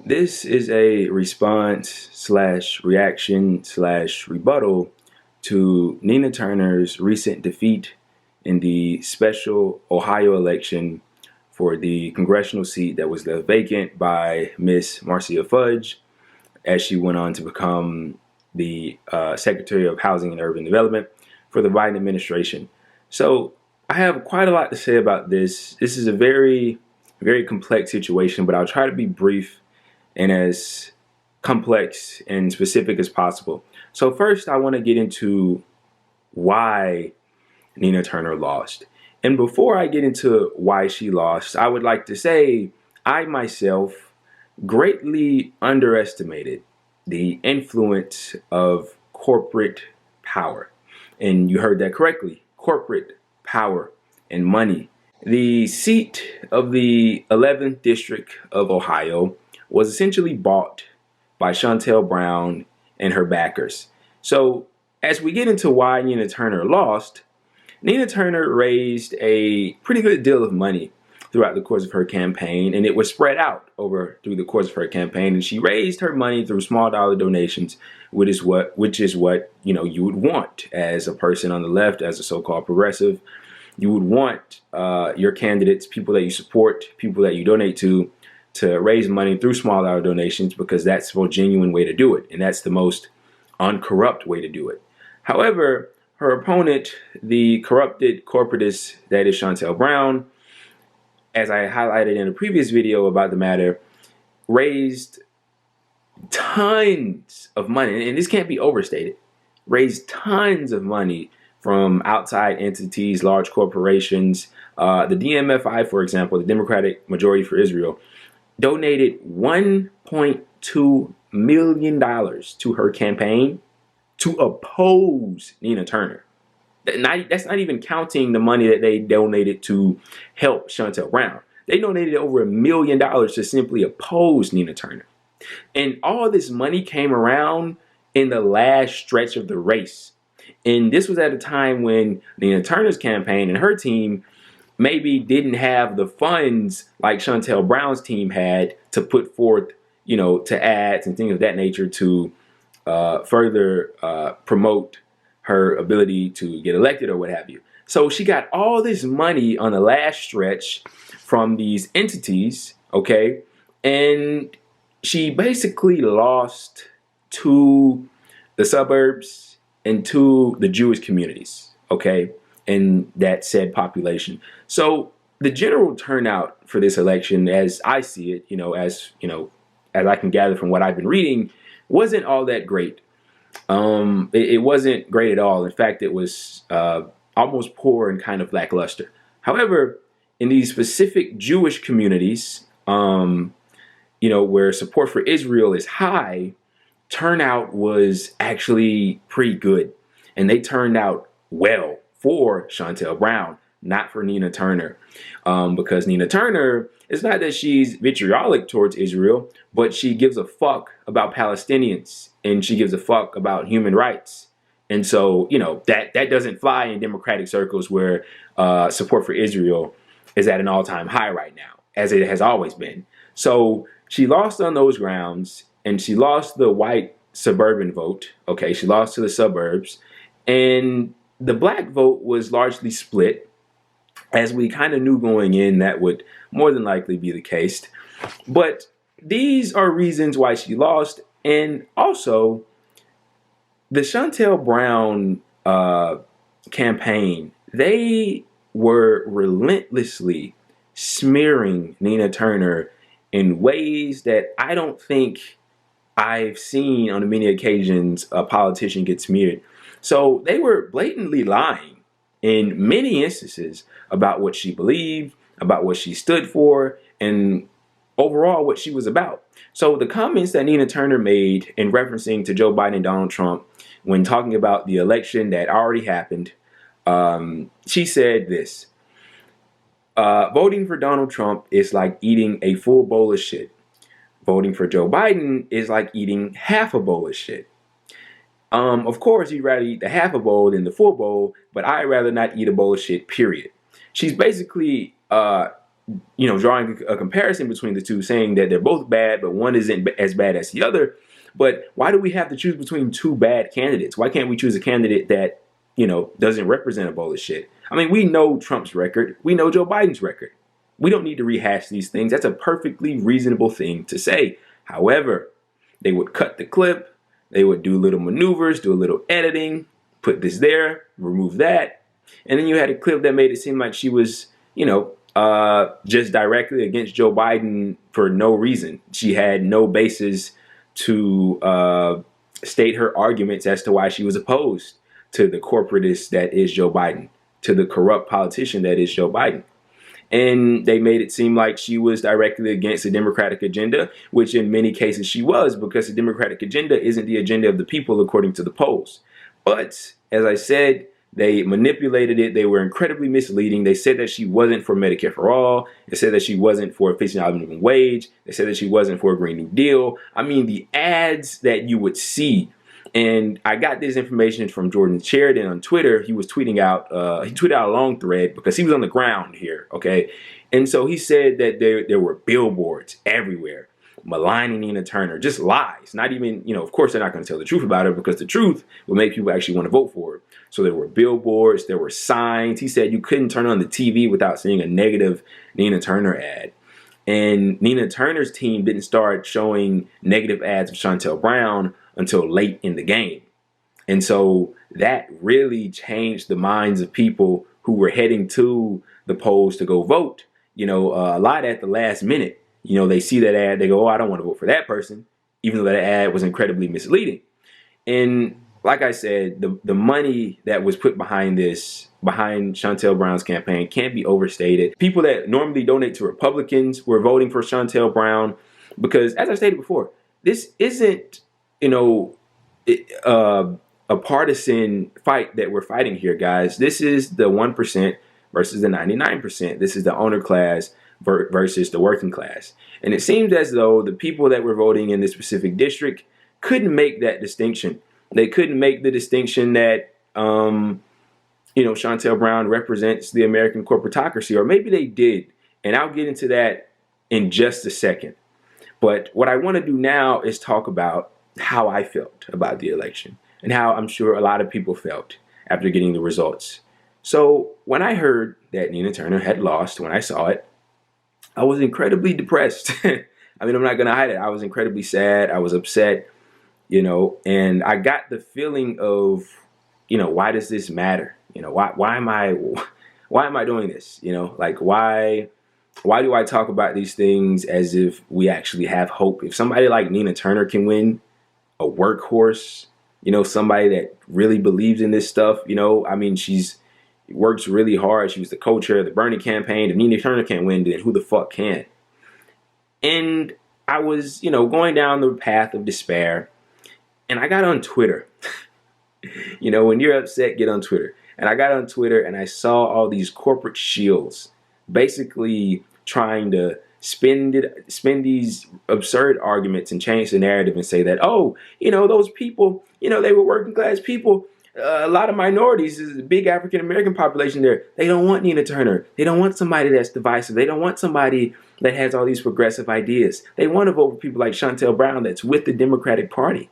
This is a response slash reaction slash rebuttal to Nina Turner's recent defeat in the special Ohio election for the congressional seat that was left vacant by Miss Marcia Fudge as she went on to become the Secretary of Housing and Urban Development for the Biden administration. So I have quite a lot to say about this. This is a very, very complex situation, but I'll try to be brief and as complex and specific as possible. So first, I want to get into why Nina Turner lost. And before I get into why she lost, I would like to say I myself greatly underestimated the influence of corporate power. And you heard that correctly, corporate power and money. The seat of the 11th District of Ohio was essentially bought by Shontel Brown and her backers. So as we get into why Nina Turner lost, Nina Turner raised a pretty good deal of money throughout the course of her campaign, and it was spread out over through the course of her campaign. And she raised her money through small dollar donations, which is what you would want as a person on the left, as a so-called progressive. You would want your candidates, people that you support, people that you donate to raise money through small dollar donations, because that's the most genuine way to do it, and that's the most uncorrupt way to do it. However, her opponent, the corrupted corporatist that is Shontel Brown, as I highlighted in a previous video about the matter, raised tons of money, and this can't be overstated, raised tons of money from outside entities, large corporations. The DMFI, for example, the Democratic Majority for Israel, donated $1.2 million to her campaign to oppose Nina Turner. That's not even counting the money that they donated to help Shontel Brown. They donated over $1 million to simply oppose Nina Turner. And all this money came around in the last stretch of the race. And this was at a time when Nina Turner's campaign and her team maybe didn't have the funds like Shontel Brown's team had to put forth, to ads and things of that nature to further promote her ability to get elected or what have you. So she got all this money on the last stretch from these entities, okay? And she basically lost to the suburbs and to the Jewish communities, okay, in that said population. So the general turnout for this election, as I see it, as I can gather from what I've been reading, wasn't all that great. It wasn't great at all. In fact, it was almost poor and kind of lackluster. However, in these specific Jewish communities, where support for Israel is high, turnout was actually pretty good. And they turned out well for Shontel Brown, not for Nina Turner. Because Nina Turner, it's not that she's vitriolic towards Israel, but she gives a fuck about Palestinians and she gives a fuck about human rights. And so, that doesn't fly in democratic circles where support for Israel is at an all-time high right now, as it has always been. So she lost on those grounds, and she lost the white suburban vote. Okay, she lost to the suburbs. And the black vote was largely split. As we kind of knew going in, that would more than likely be the case. But these are reasons why she lost. And also, the Shontel Brown campaign, they were relentlessly smearing Nina Turner in ways that I don't think I've seen on many occasions a politician get smeared. So they were blatantly lying in many instances about what she believed, about what she stood for, and overall what she was about. So the comments that Nina Turner made in referencing to Joe Biden and Donald Trump when talking about the election that already happened, she said this: voting for Donald Trump is like eating a full bowl of shit. Voting for Joe Biden is like eating half a bowl of shit. Of course, you'd rather eat the half a bowl than the full bowl, but I'd rather not eat a bowl of shit, period. She's basically drawing a comparison between the two, saying that they're both bad, but one isn't as bad as the other. But why do we have to choose between two bad candidates? Why can't we choose a candidate that, doesn't represent a bowl of shit? I mean, we know Trump's record. We know Joe Biden's record. We don't need to rehash these things. That's a perfectly reasonable thing to say. However, they would cut the clip. They would do little maneuvers, do a little editing, put this there, remove that. And then you had a clip that made it seem like she was, just directly against Joe Biden for no reason. She had no basis to state her arguments as to why she was opposed to the corporatist that is Joe Biden, to the corrupt politician that is Joe Biden. And they made it seem like she was directly against the Democratic agenda, which in many cases she was, because the Democratic agenda isn't the agenda of the people according to the polls. But as I said, they manipulated it. They were incredibly misleading. They said that she wasn't for Medicare for all. They said that she wasn't for a $15 minimum wage. They said that she wasn't for a Green New Deal. I mean, the ads that you would see. And I got this information from Jordan Sheridan on Twitter. He was tweeting out, he tweeted out a long thread because he was on the ground here, okay? And so he said that there were billboards everywhere maligning Nina Turner, just lies. Not even, of course they're not going to tell the truth about her, because the truth will make people actually want to vote for her. So there were billboards, there were signs. He said you couldn't turn on the TV without seeing a negative Nina Turner ad. And Nina Turner's team didn't start showing negative ads of Shontel Brown until late in the game. And so that really changed the minds of people who were heading to the polls to go vote. A lot at the last minute. They see that ad, they go, oh, I don't want to vote for that person, even though that ad was incredibly misleading. And like I said, the money that was put behind this, behind Shontel Brown's campaign, can't be overstated. People that normally donate to Republicans were voting for Shontel Brown because, as I stated before, this isn't, a partisan fight that we're fighting here, guys. This is the 1% versus the 99%. This is the owner class versus the working class. And it seems as though the people that were voting in this specific district couldn't make that distinction. They couldn't make the distinction that, Shontel Brown represents the American corporatocracy, or maybe they did. And I'll get into that in just a second. But what I want to do now is talk about how I felt about the election and how I'm sure a lot of people felt after getting the results. So when I heard that Nina Turner had lost, when I saw it, I was incredibly depressed. I mean, I'm not going to hide it. I was incredibly sad. I was upset, and I got the feeling of, why does this matter? Why am I doing this? Why do I talk about these things as if we actually have hope? If somebody like Nina Turner can win, a workhorse, somebody that really believes in this stuff, she's works really hard. She was the co-chair of the Bernie campaign. If Nina Turner can't win, then who the fuck can? And I was, going down the path of despair, and I got on Twitter. When you're upset, get on Twitter. And I got on Twitter and I saw all these corporate shills basically trying to spin these absurd arguments and change the narrative and say that, oh, those people, they were working class people. A lot of minorities, is a big African American population there. They don't want Nina Turner. They don't want somebody that's divisive. They don't want somebody that has all these progressive ideas. They want to vote for people like Shontel Brown that's with the Democratic Party.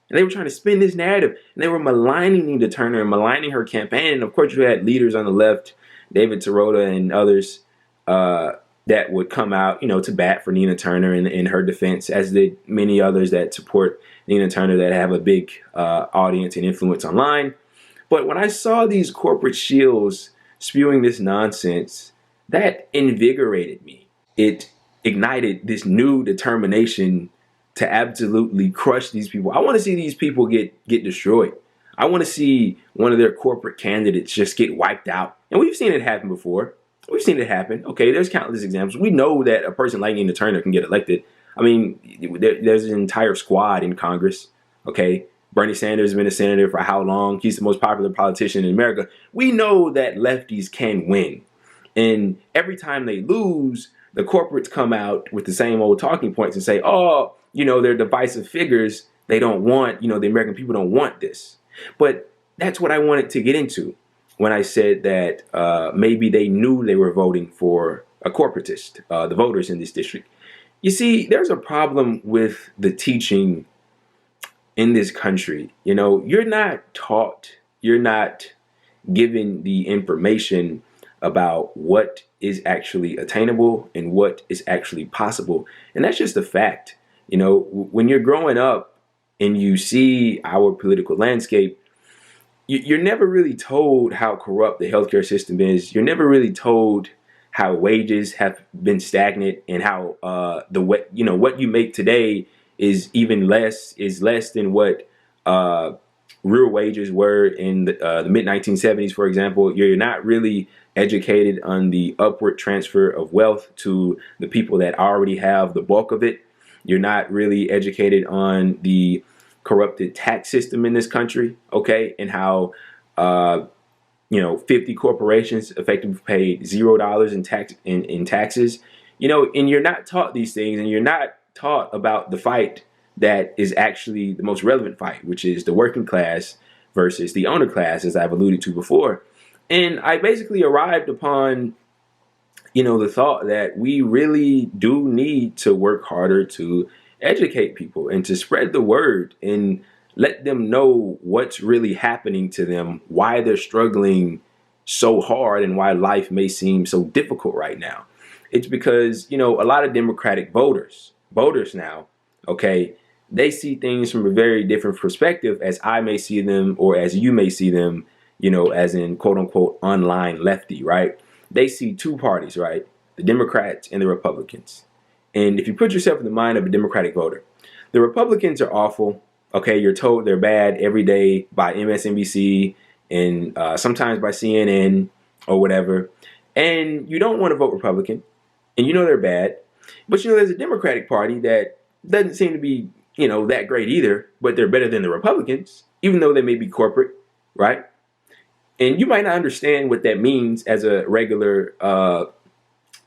And they were trying to spin this narrative. And they were maligning Nina Turner and maligning her campaign. And of course, you had leaders on the left, David Sirota and others, that would come out, to bat for Nina Turner in her defense, as did many others that support Nina Turner that have a big audience and influence online. But when I saw these corporate shills spewing this nonsense, that invigorated me. It ignited this new determination to absolutely crush these people. I want to see these people get destroyed. I want to see one of their corporate candidates just get wiped out. And we've seen it happen before. We've seen it happen. Okay, there's countless examples. We know that a person like Nina Turner can get elected. I mean, there's an entire squad in Congress. Okay, Bernie Sanders has been a senator for how long? He's the most popular politician in America. We know that lefties can win. And every time they lose, the corporates come out with the same old talking points and say, oh, they're divisive figures. They don't want, the American people don't want this. But that's what I wanted to get into when I said that maybe they knew they were voting for a corporatist, the voters in this district. You see, there's a problem with the teaching in this country. You're not taught, you're not given the information about what is actually attainable and what is actually possible. And that's just a fact. When you're growing up and you see our political landscape, you're never really told how corrupt the healthcare system is. You're never really told how wages have been stagnant and how what you make today is less than what real wages were in the mid 1970s, for example. You're not really educated on the upward transfer of wealth to the people that already have the bulk of it. You're not really educated on the corrupted tax system in this country, okay, and how 50 corporations effectively paid $0 in taxes. And you're not taught these things, and you're not taught about the fight that is actually the most relevant fight, which is the working class versus the owner class, as I've alluded to before. And I basically arrived upon the thought that we really do need to work harder to educate people and to spread the word and let them know what's really happening to them, why they're struggling so hard, and why life may seem so difficult right now. It's because, a lot of Democratic voters now, okay, they see things from a very different perspective as I may see them, or as you may see them, as in quote unquote online lefty, right? They see two parties, right? The Democrats and the Republicans. And if you put yourself in the mind of a Democratic voter, the Republicans are awful. Okay, you're told they're bad every day by MSNBC and sometimes by CNN or whatever. And you don't want to vote Republican, and they're bad. But there's a Democratic Party that doesn't seem to be, that great either, but they're better than the Republicans, even though they may be corporate, right? And you might not understand what that means as a regular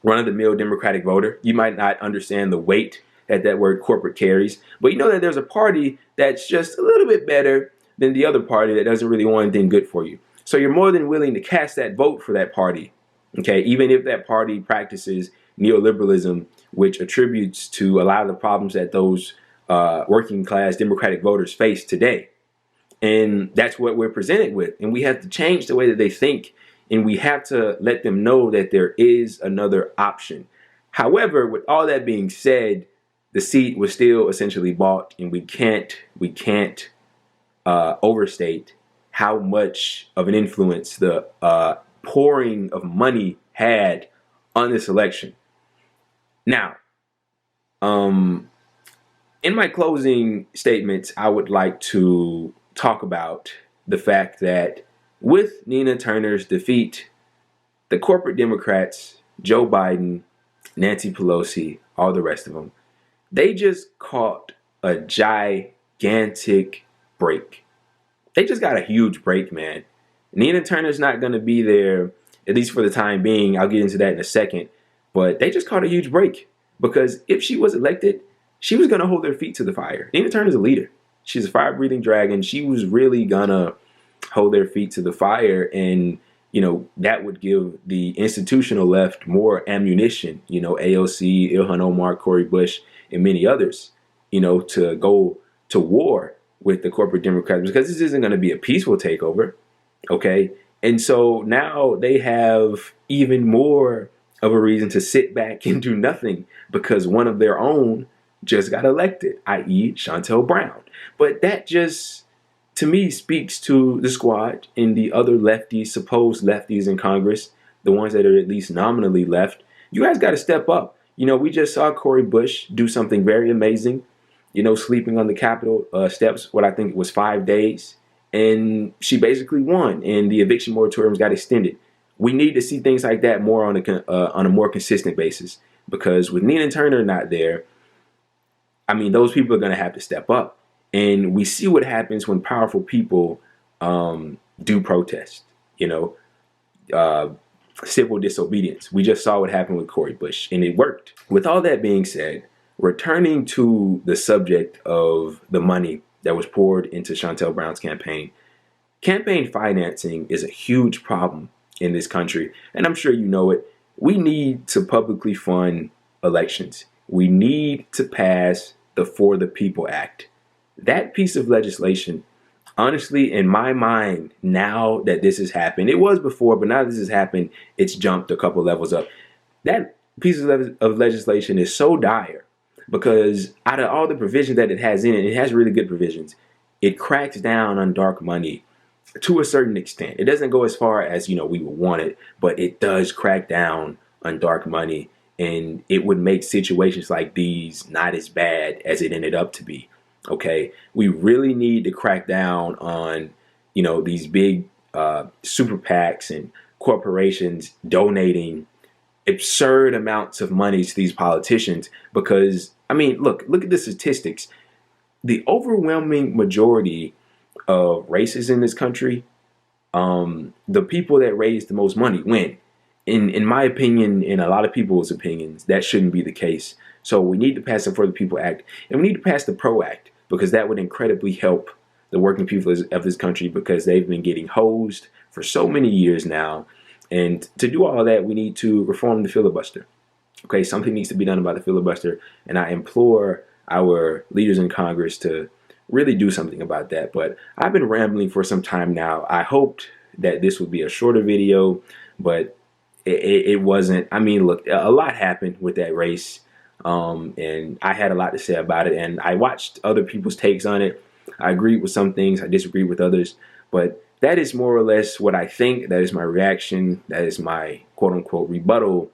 run-of-the-mill Democratic voter. You might not understand the weight that word corporate carries, but that there's a party that's just a little bit better than the other party that doesn't really want anything good for you. So you're more than willing to cast that vote for that party, okay, even if that party practices neoliberalism, which attributes to a lot of the problems that those working class Democratic voters face today. And that's what we're presented with. And we have to change the way that they think. And we have to let them know that there is another option. However, with all that being said, the seat was still essentially bought. And we can't overstate how much of an influence the pouring of money had on this election. Now, in my closing statements, I would like to talk about the fact that with Nina Turner's defeat, the corporate Democrats, Joe Biden, Nancy Pelosi, all the rest of them, they just caught a gigantic break. They just got a huge break, man. Nina Turner's not going to be there, at least for the time being. I'll get into that in a second. But they just caught a huge break, because if she was elected, she was going to hold their feet to the fire. Nina Turner's a leader. She's a fire-breathing dragon. She was really going to hold their feet to the fire. And, that would give the institutional left more ammunition, AOC, Ilhan Omar, Cori Bush, and many others, to go to war with the corporate Democrats, because this isn't going to be a peaceful takeover. Okay. And so now they have even more of a reason to sit back and do nothing, because one of their own just got elected, i.e. Shontel Brown. But that just, to me, speaks to the squad and the other lefties, supposed lefties in Congress, the ones that are at least nominally left. You guys got to step up. We just saw Cori Bush do something very amazing, sleeping on the Capitol steps, what I think it was 5 days. And she basically won, and the eviction moratoriums got extended. We need to see things like that more on a more consistent basis, because with Nina Turner not there, those people are going to have to step up. And we see what happens when powerful people do protest, civil disobedience. We just saw what happened with Cori Bush, and it worked. With all that being said, returning to the subject of the money that was poured into Shontel Brown's campaign financing is a huge problem in this country. And I'm sure you know it. we need to publicly fund elections. We need to pass the For the People Act. That piece of legislation, honestly, in my mind, now that this has happened, it was before, but now that this has happened, it's jumped a couple levels up. That piece of legislation is so dire because out of all the provisions that it has in it, it has really good provisions. It cracks down on dark money to a certain extent. It doesn't go as far as, we would want it, but it does crack down on dark money, and it would make situations like these not as bad as it ended up to be. Okay, we really need to crack down on, these big super PACs and corporations donating absurd amounts of money to these politicians because, look at the statistics. The overwhelming majority of races in this country, the people that raise the most money win. In my opinion, in a lot of people's opinions, that shouldn't be the case. So we need to pass the For the People Act, and we need to pass the PRO Act, because that would incredibly help the working people of this country, because they've been getting hosed for so many years now. And to do all of that, we need to reform the filibuster. Okay, something needs to be done about the filibuster, and I implore our leaders in Congress to really do something about that. But I've been rambling for some time now. I hoped that this would be a shorter video, but it wasn't. Look, a lot happened with that race, and I had a lot to say about it, and I watched other people's takes on it. I agreed with some things, I disagreed with others, but that is more or less what I think. That is my reaction. That is my quote-unquote rebuttal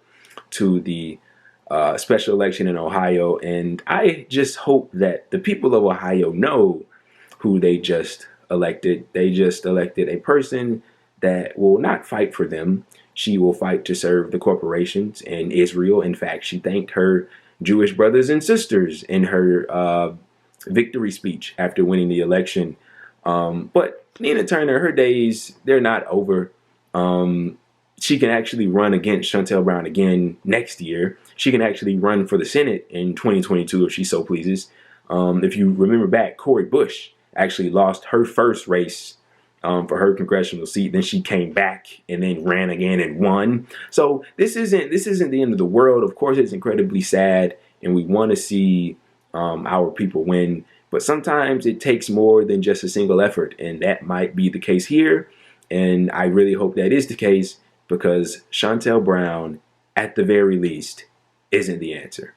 to the special election in Ohio. And I just hope that the people of Ohio know who they just elected. They just elected a person that will not fight for them. She will fight to serve the corporations and Israel. In fact, she thanked her Jewish brothers and sisters in her victory speech after winning the election. But Nina Turner, her days, they're not over. She can actually run against Shontel Brown again next year. She can actually run for the Senate in 2022 if she so pleases. If you remember back, Cori Bush actually lost her first race for her congressional seat. Then she came back and then ran again and won. So this isn't the end of the world. Of course, it's incredibly sad, and we want to see our people win. But sometimes it takes more than just a single effort, and that might be the case here. And I really hope that is the case, because Shontel Brown, at the very least, isn't the answer.